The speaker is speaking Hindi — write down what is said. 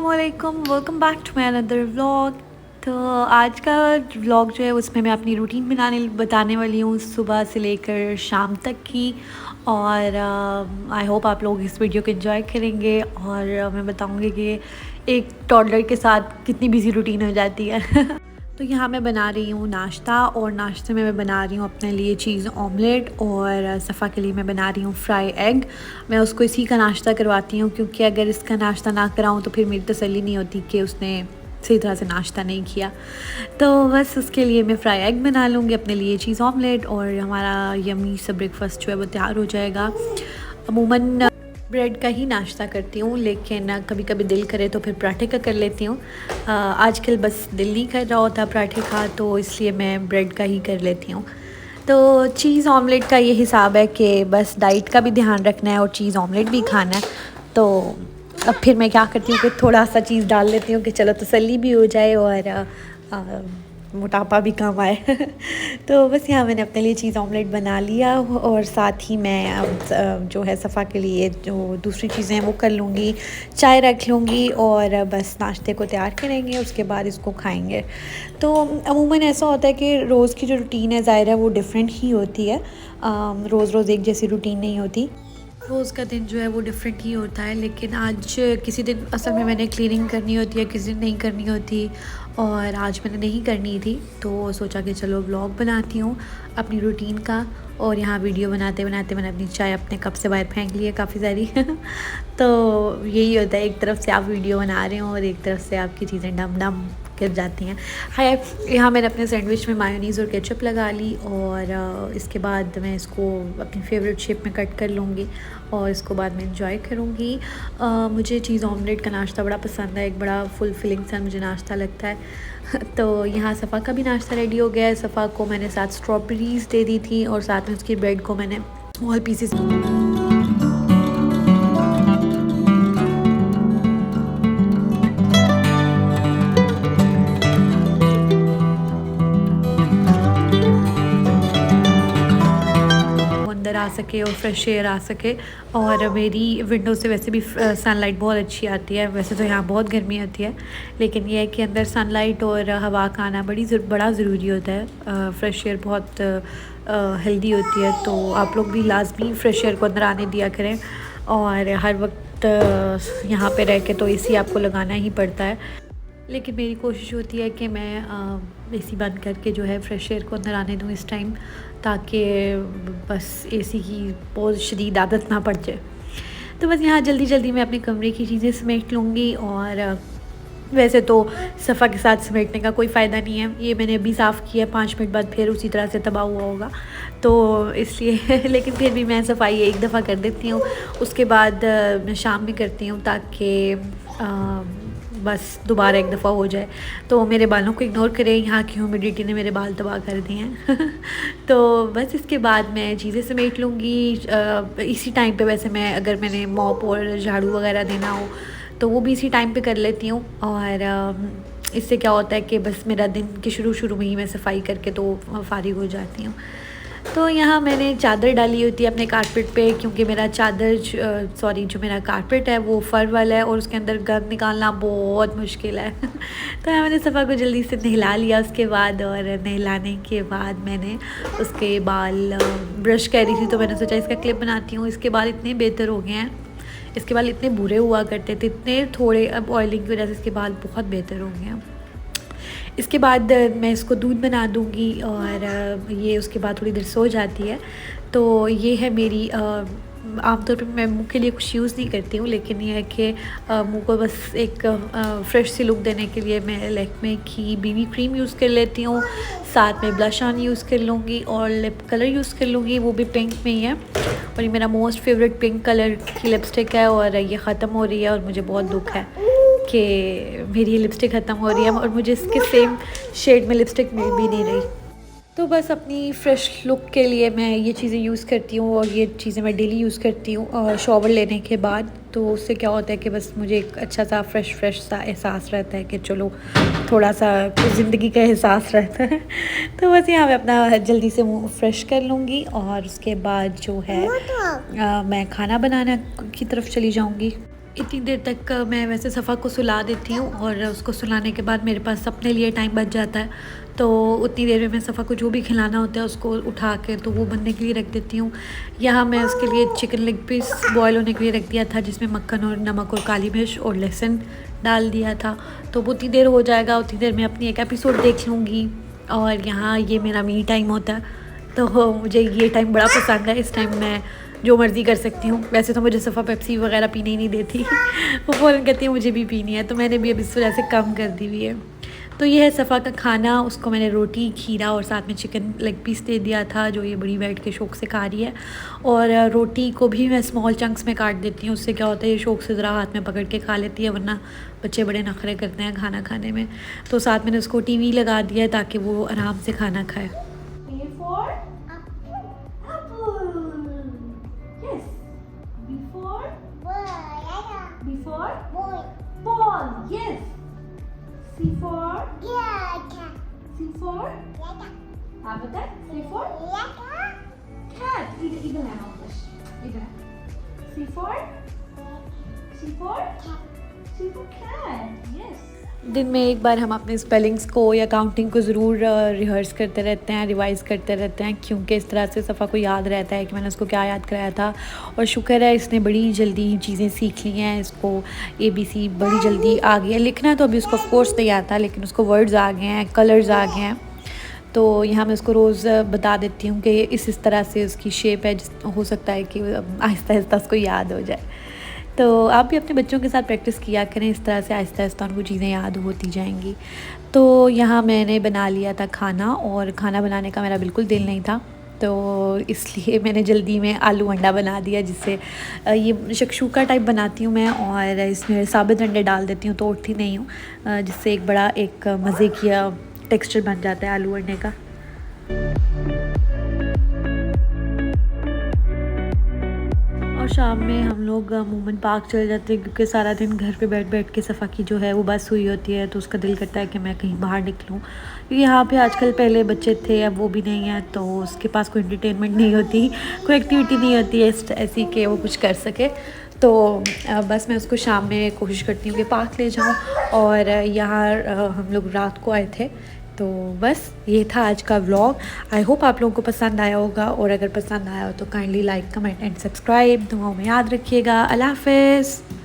अस्सलामुअलैकुम, welcome back to my another vlog. तो आज का व्लॉग जो है उसमें मैं अपनी रूटीन बताने वाली हूँ सुबह से लेकर शाम तक की। और आई होप आप लोग इस वीडियो को एंजॉय करेंगे। और मैं बताऊँगी कि एक टॉडलर के साथ कितनी बिजी रूटीन हो जाती है। तो यहाँ मैं बना रही हूँ नाश्ता, और नाश्ते में मैं बना रही हूँ अपने लिए चीज़ ऑमलेट, और सफ़ा के लिए मैं बना रही हूँ फ्राई एग। मैं उसको इसी का नाश्ता करवाती हूँ, क्योंकि अगर इसका नाश्ता ना कराऊँ तो फिर मेरी तसल्ली नहीं होती कि उसने सही तरह से नाश्ता नहीं किया। तो बस उसके लिए मैं फ्राई एग बना लूँगी, अपने लिए चीज़ ऑमलेट, और हमारा यमी सा ब्रेकफास्ट जो है वो तैयार हो जाएगा। अमूमन ब्रेड का ही नाश्ता करती हूँ, लेकिन कभी कभी दिल करे तो फिर पराठे का कर लेती हूँ। आजकल बस दिल नहीं कर रहा होता पराठे का, तो इसलिए मैं ब्रेड का ही कर लेती हूँ। तो चीज़ ऑमलेट का ये हिसाब है कि बस डाइट का भी ध्यान रखना है और चीज़ ऑमलेट भी खाना है। तो अब फिर मैं क्या करती हूँ कि थोड़ा सा चीज़ डाल लेती हूँ कि चलो तसल्ली भी हो जाए और मोटापा भी कम आए। तो बस यहाँ मैंने अपने लिए चीज़ ऑमलेट बना लिया, और साथ ही मैं अब जो है सफ़ा के लिए जो दूसरी चीज़ें हैं वो कर लूँगी, चाय रख लूँगी, और बस नाश्ते को तैयार करेंगे, उसके बाद इसको खाएंगे। तो अमूमन ऐसा होता है कि रोज़ की जो रूटीन है ज़ाहिर है वो डिफरेंट ही होती है। रोज़ रोज़ एक जैसी रूटीन नहीं होती, रोज़ का दिन जो है वो डिफरेंट ही होता है। लेकिन आज किसी दिन असल में मैंने क्लीनिंग करनी होती है, किसी दिन नहीं करनी होती, और आज मैंने नहीं करनी थी, तो सोचा कि चलो व्लॉग बनाती हूँ अपनी रूटीन का। और यहाँ वीडियो बनाते बनाते मैंने अपनी चाय अपने कप से बाहर फेंक ली है काफ़ी सारी। तो यही होता है, एक तरफ से आप वीडियो बना रहे हो और एक तरफ से आपकी चीज़ें डम डम गिर जाती हैं। हाय, यहाँ मैंने अपने सैंडविच में मायोनीज़ और केचप लगा ली, और इसके बाद मैं इसको अपनी फेवरेट शेप में कट कर लूँगी, और इसको बाद में इंजॉय करूँगी। मुझे चीज़ ऑमलेट का नाश्ता बड़ा पसंद है, एक बड़ा फुलफिलिंग सा मुझे नाश्ता लगता है। तो यहाँ सफ़ा का भी नाश्ता रेडी हो गया है। सफ़ा को मैंने साथ स्ट्रॉबेरीज़ दे दी थी, और साथ में उसकी ब्रेड को मैंने स्मॉल पीसेस अंदर आ सके और फ्रेश एयर आ सके। और मेरी विंडो से वैसे भी सनलाइट बहुत अच्छी आती है। वैसे तो यहाँ बहुत गर्मी होती है, लेकिन यह है कि अंदर सनलाइट और हवा का आना बड़ा ज़रूरी होता है। फ्रेश एयर बहुत हेल्दी होती है, तो आप लोग भी लाजमी फ्रेश एयर को अंदर आने दिया करें। और हर वक्त यहाँ पे रह के तो एसी आपको लगाना ही पड़ता है, लेकिन मेरी कोशिश होती है कि मैं एसी बंद करके जो है फ्रेश एयर को अंदर आने दूँ इस टाइम, ताकि बस एसी की बहुत शदीद आदत ना पड़ जाए। तो बस यहाँ जल्दी जल्दी मैं अपने कमरे की चीज़ें समेट लूँगी। और वैसे तो सफ़ा के साथ समेटने का कोई फ़ायदा नहीं है, ये मैंने अभी साफ़ किया, 5 मिनट बाद फिर उसी तरह से तबाह हुआ होगा, तो इसलिए लेकिन फिर भी मैं सफाई एक दफ़ा कर देती हूँ, उसके बाद मैं शाम में करती हूँ, ताकि बस दोबारा एक दफ़ा हो जाए। तो मेरे बालों को इग्नोर करें, यहाँ की ह्यूमिडिटी ने मेरे बाल तबाह कर दिए हैं। तो बस इसके बाद मैं चीज़ें समेट लूँगी। इसी टाइम पे वैसे मैं अगर मैंने मॉप और झाड़ू वगैरह देना हो तो वो भी इसी टाइम पे कर लेती हूँ। और इससे क्या होता है कि बस मेरा दिन के शुरू में ही मैं सफाई करके तो फारिग हो जाती हूँ। तो यहाँ मैंने चादर डाली होती है अपने कारपेट पे, क्योंकि मेरा जो मेरा कारपेट है वो फ़र वाला है, और उसके अंदर गंद निकालना बहुत मुश्किल है। तो यहाँ मैंने सफ़ा को जल्दी से नहला लिया उसके बाद, और नहलाने के बाद मैंने उसके बाल ब्रश कर रही थी, तो मैंने सोचा इसका क्लिप बनाती हूँ। इसके बाल इतने बेहतर हो गए हैं, इसके बाल इतने बुरे हुआ करते थे, इतने थोड़े, अब ऑयलिंग की वजह से इसके बाल बहुत बेहतर हो गए हैं। इसके बाद मैं इसको दूध बना दूँगी, और ये उसके बाद थोड़ी देर सो जाती है। तो ये है मेरी आमतौर पे मैं मुँह के लिए कुछ यूज़ नहीं करती हूँ, लेकिन ये है कि मुँह को बस एक फ़्रेश सी लुक देने के लिए मैं लैक्मे की बीबी क्रीम यूज़ कर लेती हूँ, साथ में ब्लश ऑन यूज़ कर लूँगी, और लिप कलर यूज़ कर लूँगी, वो भी पिंक में ही है। और ये मेरा मोस्ट फेवरेट पिंक कलर की लिपस्टिक है, और ये ख़त्म हो रही है, और मुझे बहुत दुख है कि मेरी लिपस्टिक ख़त्म हो रही है, और मुझे इसके सेम शेड में लिपस्टिक मिल भी नहीं रही। तो बस अपनी फ़्रेश लुक के लिए मैं ये चीज़ें यूज़ करती हूँ, और ये चीज़ें मैं डेली यूज़ करती हूँ शॉवर लेने के बाद। तो उससे क्या होता है कि बस मुझे एक अच्छा सा फ्रेश सा एहसास रहता है कि चलो थोड़ा सा ज़िंदगी का एहसास रहता है। तो बस यहाँ मैं अपना जल्दी से मुँह फ्रेश कर लूँगी, और उसके बाद जो है मैं खाना बनाना की तरफ चली जाऊँगी। इतनी देर तक मैं वैसे सफ़ा को सुला देती हूँ और उसको सुलाने के बाद मेरे पास अपने लिए टाइम बच जाता है, तो उतनी देर में मैं सफ़ा को जो भी खिलाना होता है उसको उठा के तो वो बनने के लिए रख देती हूँ। यहाँ मैं उसके लिए चिकन लेग पीस बॉयल होने के लिए रख दिया था, जिसमें मक्खन और नमक और काली मिर्च और लहसुन डाल दिया था। तो वो उतनी देर हो जाएगा, उतनी देर में अपनी एक एपिसोड देख लूँगी। और यहाँ ये मेरा मी टाइम होता है, तो मुझे ये टाइम बड़ा पसंद है। इस टाइम मैं जो मर्ज़ी कर सकती हूँ। वैसे तो मुझे सफ़ा पेप्सी वगैरह पीने ही नहीं देती वो फ़ौरन कहती है मुझे भी पीनी है, तो मैंने भी अब इस वजह से कम कर दी हुई है। तो ये है सफ़ा का खाना। उसको मैंने रोटी, खीरा और साथ में चिकन लेग पीस दे दिया था, जो ये बड़ी बैठ के शौक़ से खा रही है। और रोटी को भी मैं स्मॉल चंक्स में काट देती हूँ, उससे क्या होता है ये शौक़ से ज़रा हाथ में पकड़ के खा लेती है, वरना बच्चे बड़े नखरे करते हैं खाना खाने में। तो साथ मैंने उसको टीवी लगा दिया है ताकि वो आराम से खाना खाए। Ball, yes. C for cat. C for आप बताएं. C for cat. इधर है ना, इधर. C for cat. Yes. दिन में एक बार हम अपने स्पेलिंग्स को या काउंटिंग को ज़रूर रिहर्स करते रहते हैं, रिवाइज़ करते रहते हैं, क्योंकि इस तरह से सफ़ा को याद रहता है कि मैंने उसको क्या याद कराया था। और शुक्र है इसने बड़ी जल्दी चीज़ें सीख ली हैं, इसको ABC बड़ी जल्दी आ गई है। लिखना तो अभी उसको ऑफ कोर्स नहीं आता, लेकिन उसको वर्ड्स आ गए हैं, कलर्स आ गए हैं। तो यहाँ मैं उसको रोज़ बता देती हूँ कि इस तरह से उसकी शेप है, हो सकता है कि आहिस्ता आहिस्ता उसको याद हो जाए। तो आप भी अपने बच्चों के साथ प्रैक्टिस किया करें, इस तरह से आहिस्ता आहिस्ता उनको चीज़ें याद होती जाएंगी। तो यहाँ मैंने बना लिया था खाना, और खाना बनाने का मेरा बिल्कुल दिल नहीं था, तो इसलिए मैंने जल्दी में आलू अंडा बना दिया, जिससे ये शक्शूका टाइप बनाती हूँ मैं, और इसमें साबित अंडे डाल देती हूँ, तोड़ती नहीं हूँ, जिससे एक बड़ा एक मज़े किया टेक्सचर बन जाता है आलू अंडे का। और शाम में हम लोग मोमन पार्क चले जाते हैं, क्योंकि सारा दिन घर पे बैठ बैठ के सफ़ा की जो है वो बस हुई होती है, तो उसका दिल करता है कि मैं कहीं बाहर निकलूं। क्योंकि यहाँ पे आजकल, पहले बच्चे थे अब वो भी नहीं है, तो उसके पास कोई एंटरटेनमेंट नहीं होती, कोई एक्टिविटी नहीं होती है ऐसी कि वो कुछ कर सके। तो बस मैं उसको शाम में कोशिश करती हूँ कि पार्क ले जाऊँ। और यहाँ हम लोग रात को आए थे। तो बस ये था आज का व्लॉग। आई होप आप लोगों को पसंद आया होगा, और अगर पसंद आया हो तो kindly like, comment and subscribe. दुआओं में याद रखिएगा। अल्लाह हाफ़िज़।